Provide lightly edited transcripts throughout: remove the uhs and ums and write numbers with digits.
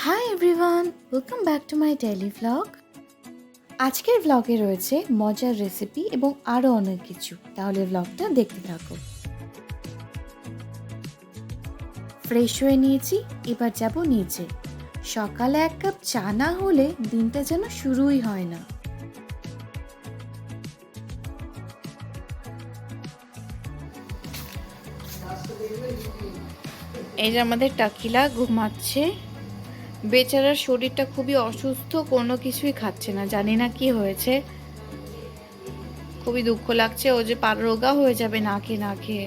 Hi everyone, welcome back to my daily vlog. আজকের ভ্লগে রয়েছে মজার রেসিপি এবং আরও অনেক কিছু, তাহলে ভ্লগটা দেখতে থাকো। ফ্রেশ হয়ে নিয়েছি, এবার যাব নিচে। সকালে এক কাপ চা না হলে দিনটা যেন শুরুই হয় না। এই যে আমাদের টাকিলা ঘুমাচ্ছে। বেচারার শরীরটা খুবই অসুস্থ, কোনো কিছুই খাচ্ছে না, জানি না কি হয়েছে। খুবই দুঃখ লাগছে, ও যে পাররোগা হয়ে যাবে না খেয়ে না খেয়ে।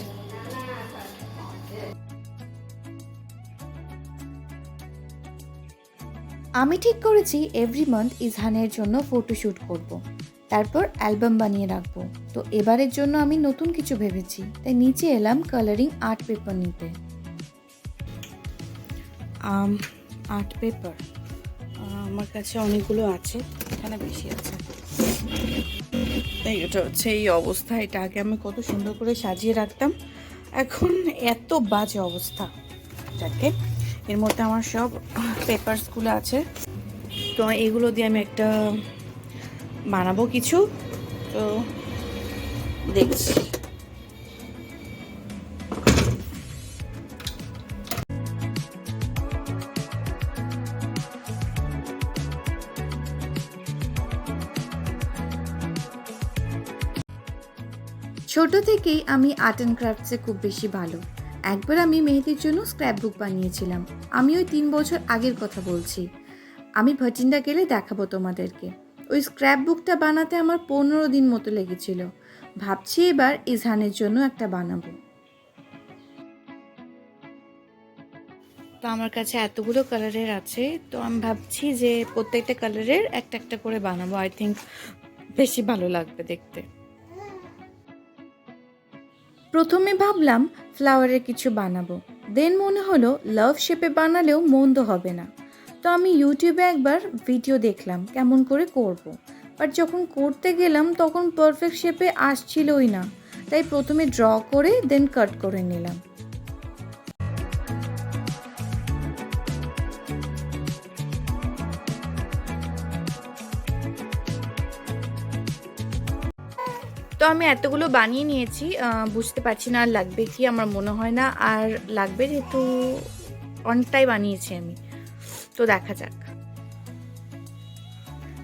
আমি ঠিক করেছি এভরি মান্থ ইজহানের জন্য ফটোশ্যুট করব। তারপর অ্যালবাম বানিয়ে রাখবো। তো এবারের জন্য আমি নতুন কিছু ভেবেছি, তাই নিচে এলাম কালারিং আর্ট পেপার নিতে। আর্ট পেপার আমার কাছে অনেকগুলো আছে, এখানে বেশি আছে। এটা হচ্ছে এই অবস্থা। এটা আগে আমি কত সুন্দর করে সাজিয়ে রাখতাম, এখন এত বাজে অবস্থা। যাকে এর মধ্যে আমার সব পেপারসগুলো আছে, তো এগুলো দিয়ে আমি একটা বানাবো কিছু, তো দেখছি। ছোট থেকেই আমি আর্ট অ্যান্ড ক্রাফটসে খুব বেশি ভালো। একবার আমি মেহেদির জন্য স্ক্র্যাপ বুক বানিয়েছিলাম। আমি ওই 3 বছর আগের কথা বলছি। আমি ভাটিন্ডা গেলে দেখাবো তোমাদেরকে। ওই স্ক্র্যাপ বুকটা বানাতে আমার 15 দিন মতো লেগেছিল। ভাবছি এবার ইজহানের জন্য একটা বানাবো। তো আমার কাছে এতগুলো কালারের আছে, তো আমি ভাবছি যে প্রত্যেকটা কালারের একটা একটা করে বানাবো। আই থিঙ্ক বেশি ভালো লাগবে দেখতে। প্রথমে ভাবলাম ফ্লাওয়ারের কিছু বানাবো, দেন মনে হলো লাভ শেপে বানালেও মন্দ হবে না। তো আমি ইউটিউবে একবার ভিডিও দেখলাম কেমন করে করব। বাট যখন করতে গেলাম তখন পারফেক্ট শেপে আসছিলই না, তাই প্রথমে ড্র করে দেন কাট করে নিলাম। তো আমি এতগুলো বানিয়ে নিয়েছি, বুঝতে পারছি না আর লাগবে কি। আমার মনে হয় না আর লাগবে, যেহেতু অনেকটাই বানিয়েছি আমি। তো দেখা যাক।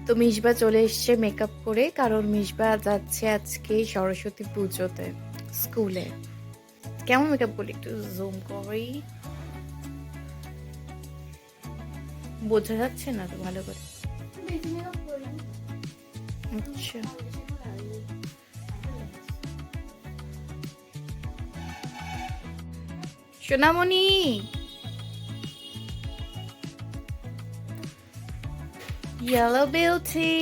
তো মিশবা চলে এসছে মেকআপ করে, কারণ মিশবা যাচ্ছে আজকে সরস্বতী পুজোতে স্কুলে। কেমন মেকআপ করি একটু জুম করি, বোঝা যাচ্ছে না তো ভালো করে। আচ্ছা, সোনামণি ইয়েলো বিউটি।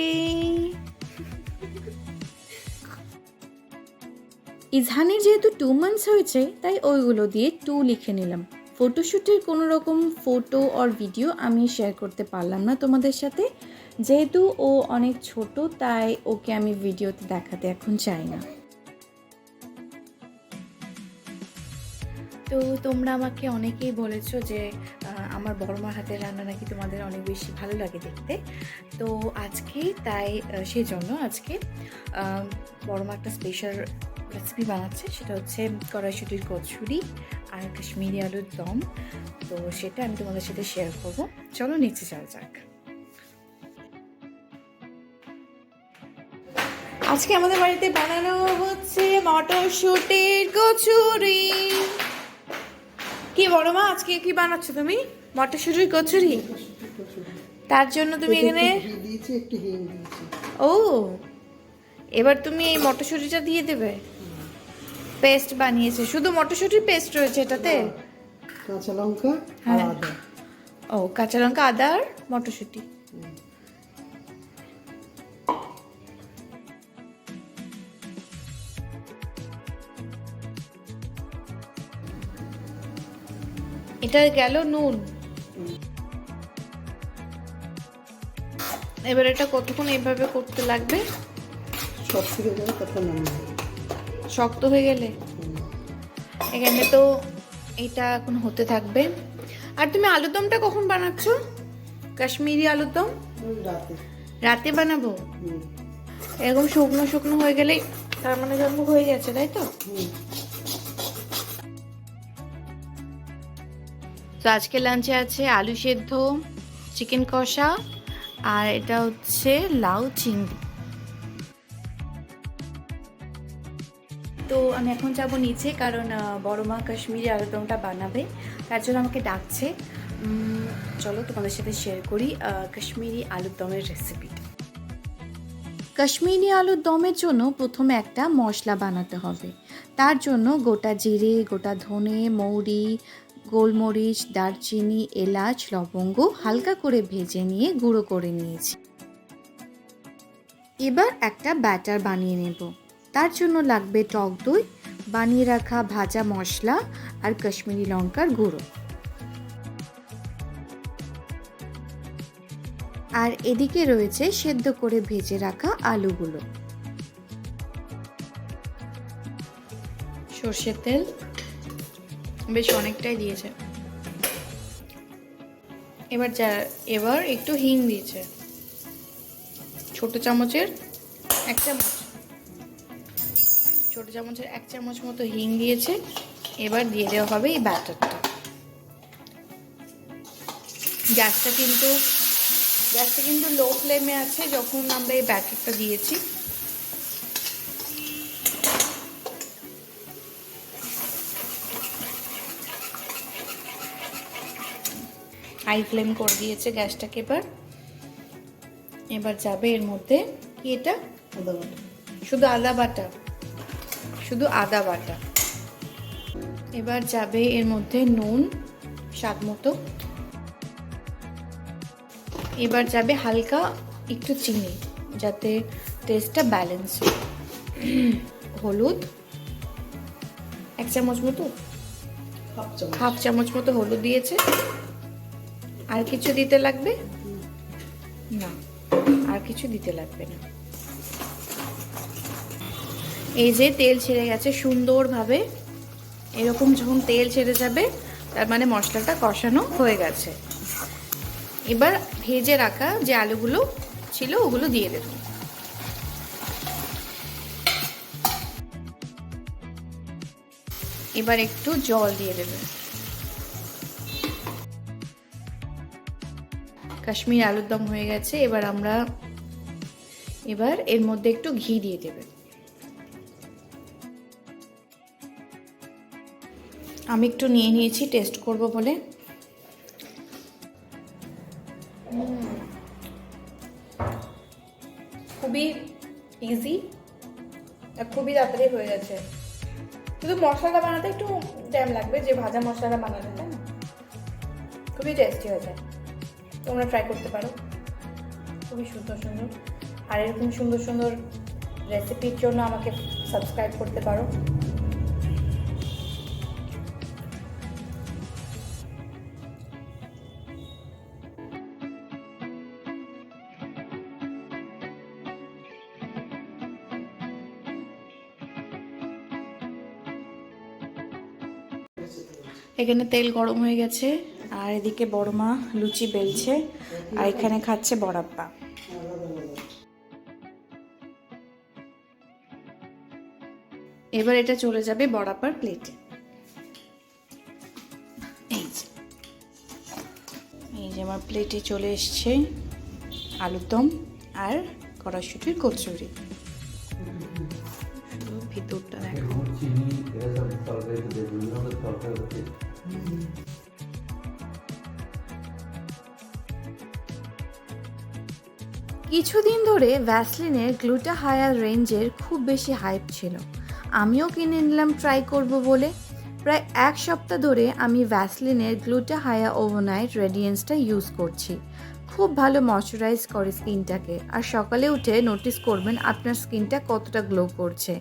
ইজহানের যেহেতু 2 মান্থস হয়েছে, তাই ওইগুলো দিয়ে 2 লিখে নিলাম। ফটোশ্যুটের কোনো রকম ফটো আর ভিডিও আমি শেয়ার করতে পারলাম না তোমাদের সাথে, যেহেতু ও অনেক ছোট, তাই ওকে আমি ভিডিওতে দেখাতে এখন চাই না। তো তোমরা আমাকে অনেকেই বলেছো যে আমার বড়মার হাতের রান্না নাকি তোমাদের অনেক বেশি ভালো লাগে দেখতে। তো আজকে তাই সেজন্য আজকে বড়মা একটা স্পেশাল রেসিপি বানাচ্ছে, সেটা হচ্ছে কড়াইশুঁটির কচুরি আর কাশ্মীরি আলুর দম। তো সেটা আমি তোমাদের সাথে শেয়ার করবো। চলো নিচে যাওয়া যাক। আজকে আমাদের বাড়িতে বানানো হচ্ছে মটরশুঁটির কচুরি। কি বড় মা, আজকে কি বানাচ্ছ তুমি? মটরশুঁটির কচুরি। তার জন্য তুমি এখানে ও এবার তুমি এই মটরশুঁটিটা দিয়ে দেবে। পেস্ট বানিয়েছে, শুধু মটরশুঁটির পেস্ট রয়েছে এটাতে? কাঁচা লঙ্কা আর আদা। ও, কাঁচা লঙ্কা, আদা আর মটরশুঁটি। এটা গেল নুন। এবার এটা কতক্ষণ এইভাবে করতে লাগবে? শক্ত হয়ে গেলে তখন শক্ত হয়ে গেলে এখানে তো এটা এখন হতে থাকবে। আর তুমি আলুর দমটা কখন বানাচ্ছ? কাশ্মীরি আলুর দম ওই রাতে রাতে বানাবো? হুম, এরকম শুকনো শুকনো হয়ে গেলে তার মানে জন্ম হয়ে গেছে, তাই তো? হুম। তো আজকে লাঞ্চে আছে আলু সেদ্ধ, চিকেন কষা, আর এটা হচ্ছে লাউ চিংড়ি। তো আমি এখন যাব নিচে, কারণ বড় মা কাশ্মীরি আলুদমটা বানাবে, তার জন্য আমাকে ডাকছে। চলো তোমাদের সাথে শেয়ার করি কাশ্মীরি আলুর দমের রেসিপিটা। কাশ্মীরি আলুর দমের জন্য প্রথমে একটা মশলা বানাতে হবে। তার জন্য গোটা জিরে, গোটা ধনে, মৌরি, গোলমরিচ, দারচিনি, এলাচ, লবঙ্গ হালকা করে ভেজে নিয়ে গুঁড়ো করে নিয়েছি। এবার একটা ব্যাটার বানিয়ে নেব। তার জন্য লাগবে টক দই, বানিয়ে রাখা ভাজা মশলা আর কাশ্মীরি লঙ্কার গুঁড়ো। আর এদিকে রয়েছে সেদ্ধ করে ভেজে রাখা আলুগুলো। সর্ষের তেল বেশ অনেকটাই দিয়েছে। এবার একটু হিং দিয়েছে, ছোট চামচের 1 চামচ, ছোট চামচের 1 চামচ মতো হিং দিয়েছে। এবার দিয়ে দেওয়া হবে এই ব্যাটারটা। গ্যাসটা কিন্তু লো ফ্লেমে আছে যখন আমরা এই ব্যাটারটা দিয়েছি। হাই ফ্লেম করে দিয়েছে গ্যাসটাকে। এবার যাবে এর মধ্যে কি, এটা আদা বাটা। শুধু আদা বাটা। এবার যাবে এর মধ্যে নুন স্বাদ মতো। এবার যাবে হালকা একটু চিনি, যাতে টেস্টটা ব্যালেন্স হয়। হলুদ 1 চামচ মতো, হাফ চামচ মতো হলুদ দিয়েছে। আর কিছু দিতে লাগবে না, আর কিছু দিতে লাগবে না। এই যে তেল ছেড়ে গেছে সুন্দরভাবে, এরকম যখন তেল ছেড়ে যাবে তার মানে মশলাটা কষানো হয়ে গেছে। এবার ভেজে রাখা যে আলুগুলো ছিল ওগুলো দিয়ে দেব। এবার একটু জল দিয়ে দেবে। কাশ্মীর আলুর দম হয়ে গেছে। এবার এর মধ্যে একটু ঘি দিয়ে দেবে। আমি একটু নিয়ে নিয়েছি টেস্ট করব বলে। খুবই ইজি, খুবই তাড়াতাড়ি হয়ে যাচ্ছে। শুধু মশলাটা বানাতে একটু টাইম লাগবে, যে ভাজা মশলাটা বানাতে, তাই না? খুবই টেস্টি হয়ে যায়। তোমরা ট্রাই করতে পারো। খুবই সুন্দর সুন্দর, আর এরকম সুন্দর সুন্দর রেসিপির জন্য আমাকে সাবস্ক্রাইব করতে পারো। এখানে তেল গরম হয়ে গেছে, আর এদিকে বড় মা লুচি বেলছে, আর এখানে খাচ্ছে বড়াপ্পা। এবার এটা চলে যাবে বড়াপ্পার প্লেটে। এই যে আমার প্লেটে চলে এসছে আলুর দম আর কড়াইশুঁটির কচুরি। ভিতরটা দেখো। কিছুদিন ধরে ভ্যাসলিনের গ্লুটাহায়া রেঞ্জের খুব বেশি হাইপ ছিল। আমিও কিনে নিলাম ট্রাই করব বলে। প্রায় 1 সপ্তাহ ধরে আমি ভ্যাসলিনের গ্লুটাহায়া ওভারনাইট রেডিয়েন্সটা ইউজ করছি। খুব ভালো ময়শ্চারাইজ করে স্কিনটাকে, আর সকালে উঠে নোটিস করবেন আপনার স্কিনটা কতটা গ্লো করছে।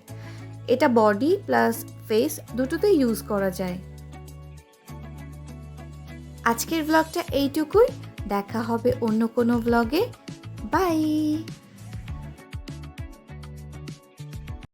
এটা বডি প্লাস ফেস দুটোতেই ইউজ করা যায়। আজকের ব্লগটা এইটুকুই, দেখা হবে অন্য কোনো ব্লগে। বাই।